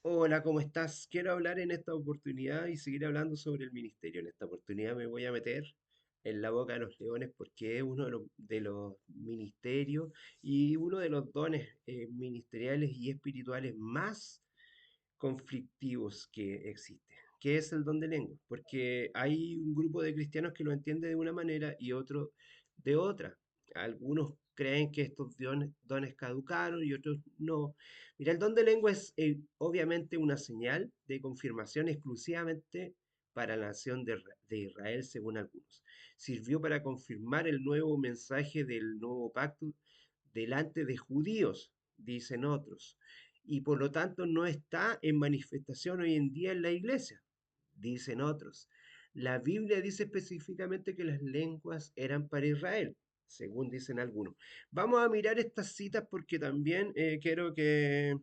Hola, ¿cómo estás? Quiero hablar en esta oportunidad y seguir hablando sobre el ministerio. En esta oportunidad me voy a meter en la boca de los leones porque es uno de los ministerios y uno de los dones ministeriales y espirituales más conflictivos que existe, que es el don de lengua, porque hay un grupo de cristianos que lo entiende de una manera y otro de otra. Algunos creen que estos dones caducaron y otros no. Mira, el don de lengua es obviamente una señal de confirmación exclusivamente para la nación de Israel, según algunos. Sirvió para confirmar el nuevo mensaje del nuevo pacto delante de judíos, dicen otros, y por lo tanto no está en manifestación hoy en día en la iglesia, dicen otros. La Biblia dice específicamente que las lenguas eran para Israel, según dicen algunos. Vamos a mirar estas citas porque también quiero que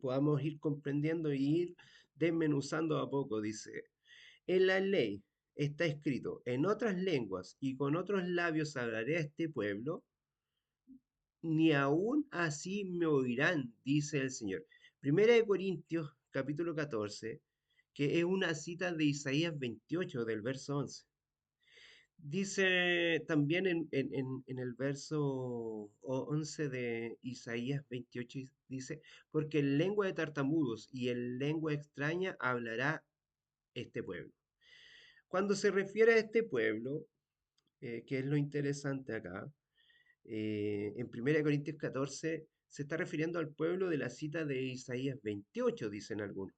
podamos ir comprendiendo y ir desmenuzando a poco. Dice, en la ley está escrito, en otras lenguas y con otros labios hablaré a este pueblo, ni aún así me oirán, dice el Señor. Primera de Corintios, capítulo 14, que es una cita de Isaías 28, del verso 11. Dice también en el verso 11 de Isaías 28, dice, porque en lengua de tartamudos y en lengua extraña hablará este pueblo. Cuando se refiere a este pueblo, que es lo interesante acá, en 1 Corintios 14 se está refiriendo al pueblo de la cita de Isaías 28, dicen algunos,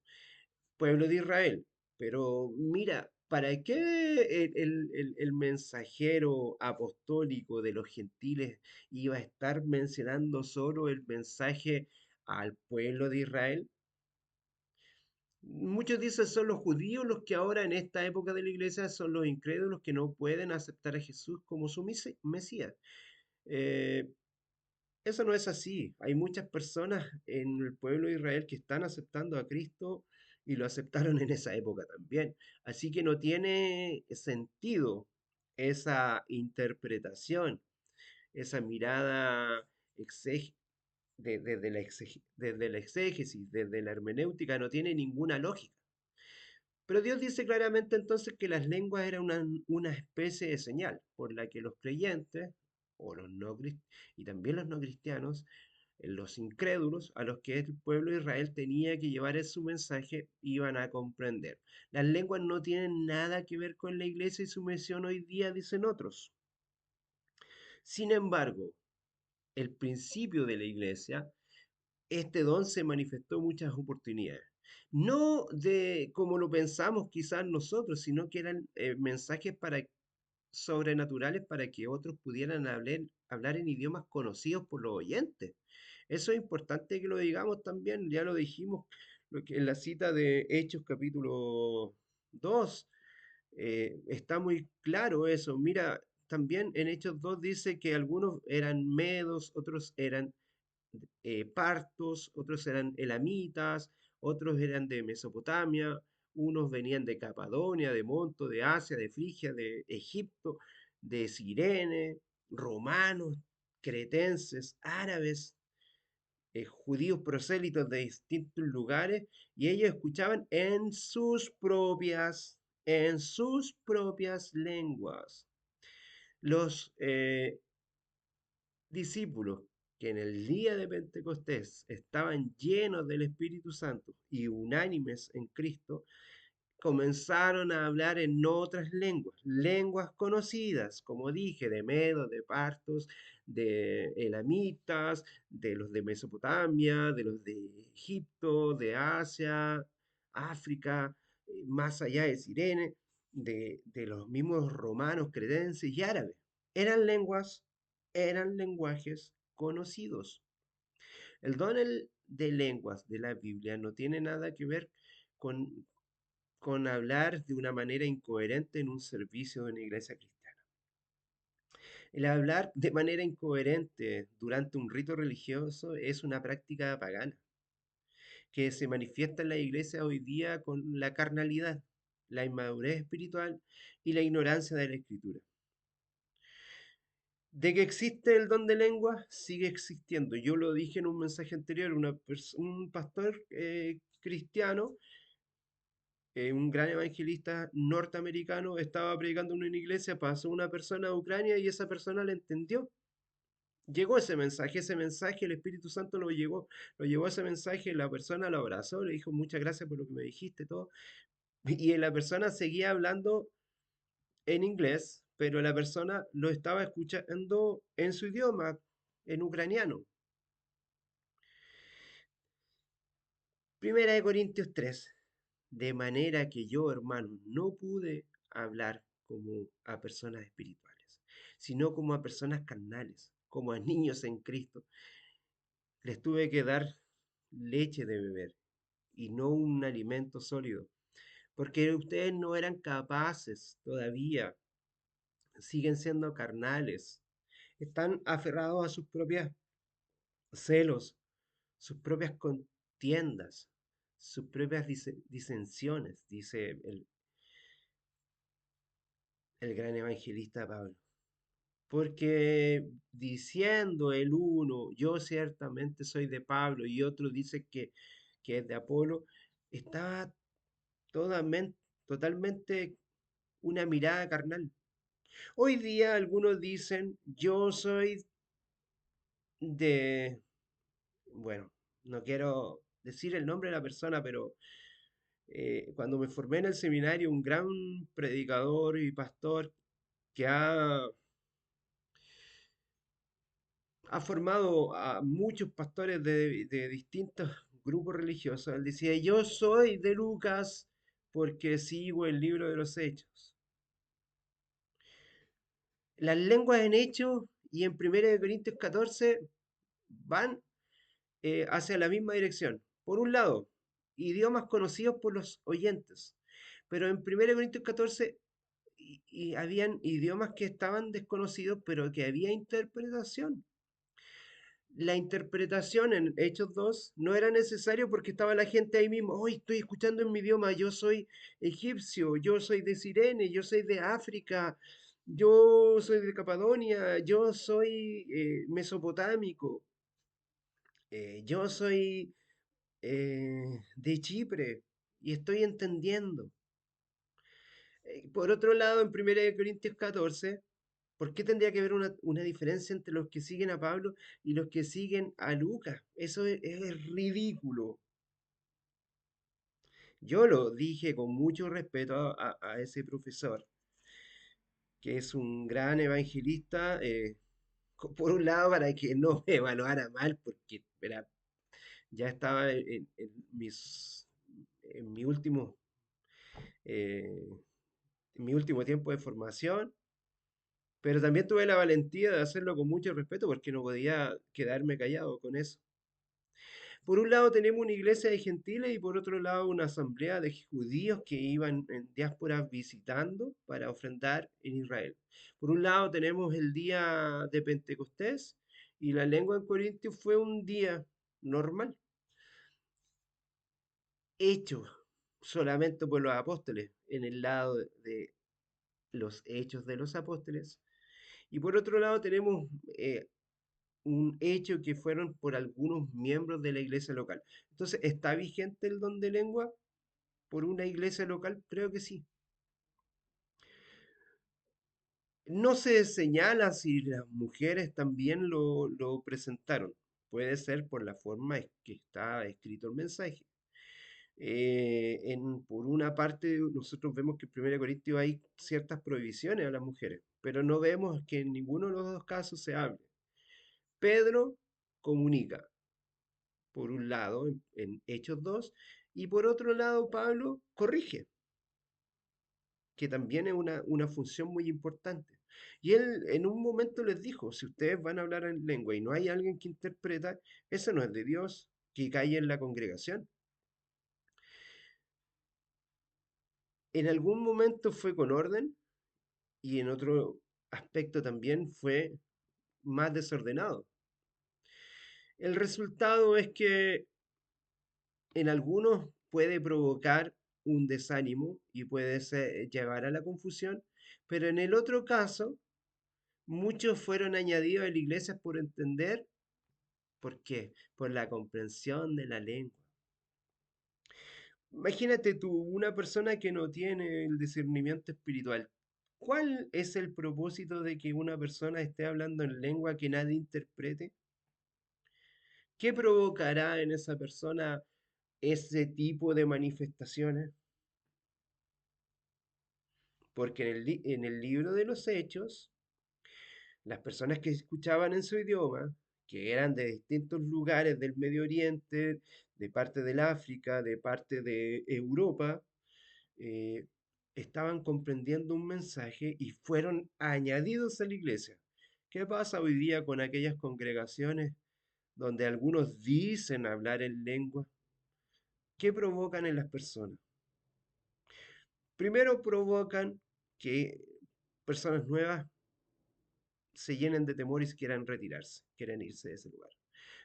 pueblo de Israel. Pero mira, ¿para qué el mensajero apostólico de los gentiles iba a estar mencionando solo el mensaje al pueblo de Israel? Muchos dicen son los judíos los que ahora en esta época de la iglesia son los incrédulos que no pueden aceptar a Jesús como su Mesías. Eh, Eso no es así. Hay muchas personas en el pueblo de Israel que están aceptando a Cristo y lo aceptaron en esa época también. Así que no tiene sentido esa interpretación, esa mirada desde la exégesis, desde la hermenéutica, no tiene ninguna lógica. Pero Dios dice claramente entonces que las lenguas eran una especie de señal por la que los creyentes, o los no, y también los no cristianos, los incrédulos a los que el pueblo de Israel tenía que llevar su mensaje iban a comprender. Las lenguas no tienen nada que ver con la iglesia y su misión hoy día, dicen otros. Sin embargo, el principio de la iglesia, este don se manifestó en muchas oportunidades. No de como lo pensamos quizás nosotros, sino que eran mensajes sobrenaturales para que otros pudieran hablar en idiomas conocidos por los oyentes. Eso es importante que lo digamos también, ya lo dijimos en la cita de Hechos capítulo 2 está muy claro eso. Mira, también en Hechos 2 dice que algunos eran medos, otros eran partos, otros eran elamitas, otros eran de Mesopotamia, unos venían de Capadonia, de Monto, de Asia, de Frigia, de Egipto, de Cirene, romanos, cretenses, árabes, judíos prosélitos de distintos lugares, y ellos escuchaban en sus propias lenguas. Los discípulos que en el día de Pentecostés estaban llenos del Espíritu Santo y unánimes en Cristo, comenzaron a hablar en otras lenguas, lenguas conocidas, como dije, de medos, de partos, de elamitas, de los de Mesopotamia, de los de Egipto, de Asia, África, más allá de Cirene, de los mismos romanos, cretenses y árabes. Eran lenguas, eran lenguajes conocidos. El don de lenguas de la Biblia no tiene nada que ver con hablar de una manera incoherente en un servicio de una iglesia cristiana. El hablar de manera incoherente durante un rito religioso es una práctica pagana que se manifiesta en la iglesia hoy día con la carnalidad, la inmadurez espiritual y la ignorancia de la escritura. De que existe el don de lengua, sigue existiendo. Yo lo dije en un mensaje anterior, un pastor cristiano, un gran evangelista norteamericano, estaba predicando en una iglesia, pasó una persona de Ucrania y esa persona le entendió. Llegó ese mensaje, el Espíritu Santo lo llevó ese mensaje, la persona lo abrazó, le dijo muchas gracias por lo que me dijiste, todo. Y la persona seguía hablando en inglés, pero la persona lo estaba escuchando en su idioma, en ucraniano. Primera de Corintios 3. De manera que yo, hermano, no pude hablar como a personas espirituales, sino como a personas carnales, como a niños en Cristo. Les tuve que dar leche de beber y no un alimento sólido, porque ustedes no eran capaces todavía, siguen siendo carnales, están aferrados a sus propios celos, sus propias contiendas, sus propias disensiones, dice el gran evangelista Pablo. Porque diciendo el uno, yo ciertamente soy de Pablo, y otro dice que es de Apolo, estaba totalmente una mirada carnal. Hoy día algunos dicen, yo soy de, bueno, no quiero decir el nombre de la persona, pero cuando me formé en el seminario, un gran predicador y pastor que ha formado a muchos pastores de distintos grupos religiosos. Él decía, yo soy de Lucas porque sigo el libro de los Hechos. Las lenguas en Hechos y en 1 Corintios 14 van hacia la misma dirección. Por un lado, idiomas conocidos por los oyentes, pero en 1 Corintios 14 y habían idiomas que estaban desconocidos, pero que había interpretación. La interpretación en Hechos 2 no era necesario porque estaba la gente ahí mismo. Hoy estoy escuchando en mi idioma, yo soy egipcio, yo soy de Cirene, yo soy de África, yo soy de Capadonia, yo soy mesopotámico, yo soy de Chipre y estoy entendiendo. Por otro lado, en 1 Corintios 14, ¿por qué tendría que haber una diferencia entre los que siguen a Pablo y los que siguen a Lucas? Eso es ridículo. Yo lo dije con mucho respeto a ese profesor, que es un gran evangelista, por un lado para que no me evaluara mal, porque ya estaba en eh, en mi último tiempo de formación, pero también tuve la valentía de hacerlo con mucho respeto porque no podía quedarme callado con eso. Por un lado tenemos una iglesia de gentiles y por otro lado una asamblea de judíos que iban en diáspora visitando para ofrendar en Israel. Por un lado tenemos el día de Pentecostés y la lengua en Corintios fue un día normal, hecho solamente por los apóstoles en el lado de los hechos de los apóstoles. Y por otro lado tenemos un hecho que fueron por algunos miembros de la iglesia local. Entonces, ¿está vigente el don de lengua por una iglesia local? Creo que sí. No se señala si las mujeres también lo presentaron. Puede ser por la forma en que está escrito el mensaje. Por una parte, nosotros vemos que en 1 Corintios hay ciertas prohibiciones a las mujeres, pero no vemos que en ninguno de los dos casos se hable. Pedro comunica, por un lado, en Hechos 2, y por otro lado, Pablo corrige, que también es una función muy importante. Y él en un momento les dijo, si ustedes van a hablar en lengua y no hay alguien que interpreta, eso no es de Dios, que cae en la congregación. En algún momento fue con orden y en otro aspecto también fue más desordenado. El resultado es que en algunos puede provocar un desánimo y puede llevar a la confusión, pero en el otro caso Muchos fueron añadidos a la iglesia por entender, ¿por qué? Por la comprensión de la lengua. Imagínate tú, una persona que no tiene el discernimiento espiritual. ¿Cuál es el propósito de que una persona esté hablando en lengua que nadie interprete? ¿Qué provocará en esa persona ese tipo de manifestaciones? Porque en el libro de los Hechos, las personas que escuchaban en su idioma, que eran de distintos lugares del Medio Oriente, de parte del África, de parte de Europa, eh, estaban comprendiendo un mensaje y fueron añadidos a la iglesia. ¿Qué pasa hoy día con aquellas congregaciones donde algunos dicen hablar en lengua? ¿Qué provocan en las personas? Primero provocan que personas nuevas se llenen de temor y quieran retirarse, quieren irse de ese lugar.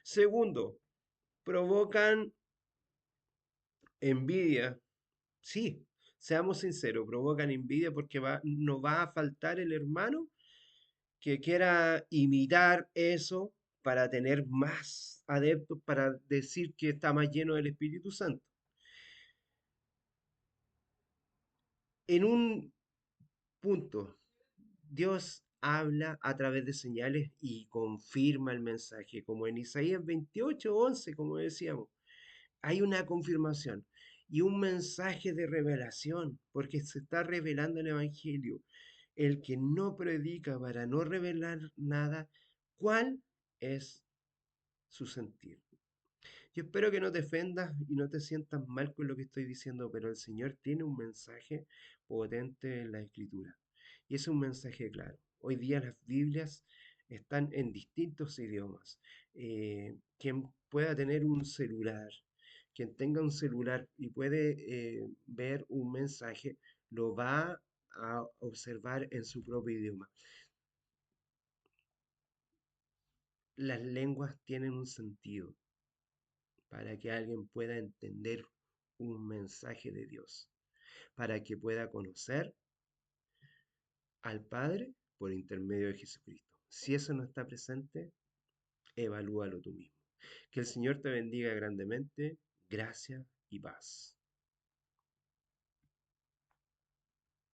Segundo, provocan envidia. Sí, seamos sinceros, provocan envidia porque no va a faltar el hermano que quiera imitar eso para tener más adeptos, para decir que está más lleno del Espíritu Santo. En un punto, Dios habla a través de señales y confirma el mensaje, como en Isaías 28:11, como decíamos. Hay una confirmación y un mensaje de revelación, porque se está revelando el Evangelio. El que no predica para no revelar nada, ¿cuál es su sentir? Yo espero que no te ofendas y no te sientas mal con lo que estoy diciendo, pero el Señor tiene un mensaje potente en la Escritura. Y es un mensaje claro. Hoy día las Biblias están en distintos idiomas. Quien pueda tener un celular, quien tenga un celular y puede ver un mensaje, lo va a observar en su propio idioma. Las lenguas tienen un sentido para que alguien pueda entender un mensaje de Dios, para que pueda conocer al Padre por intermedio de Jesucristo. Si eso no está presente, evalúalo tú mismo. Que el Señor te bendiga grandemente. Gracia y paz.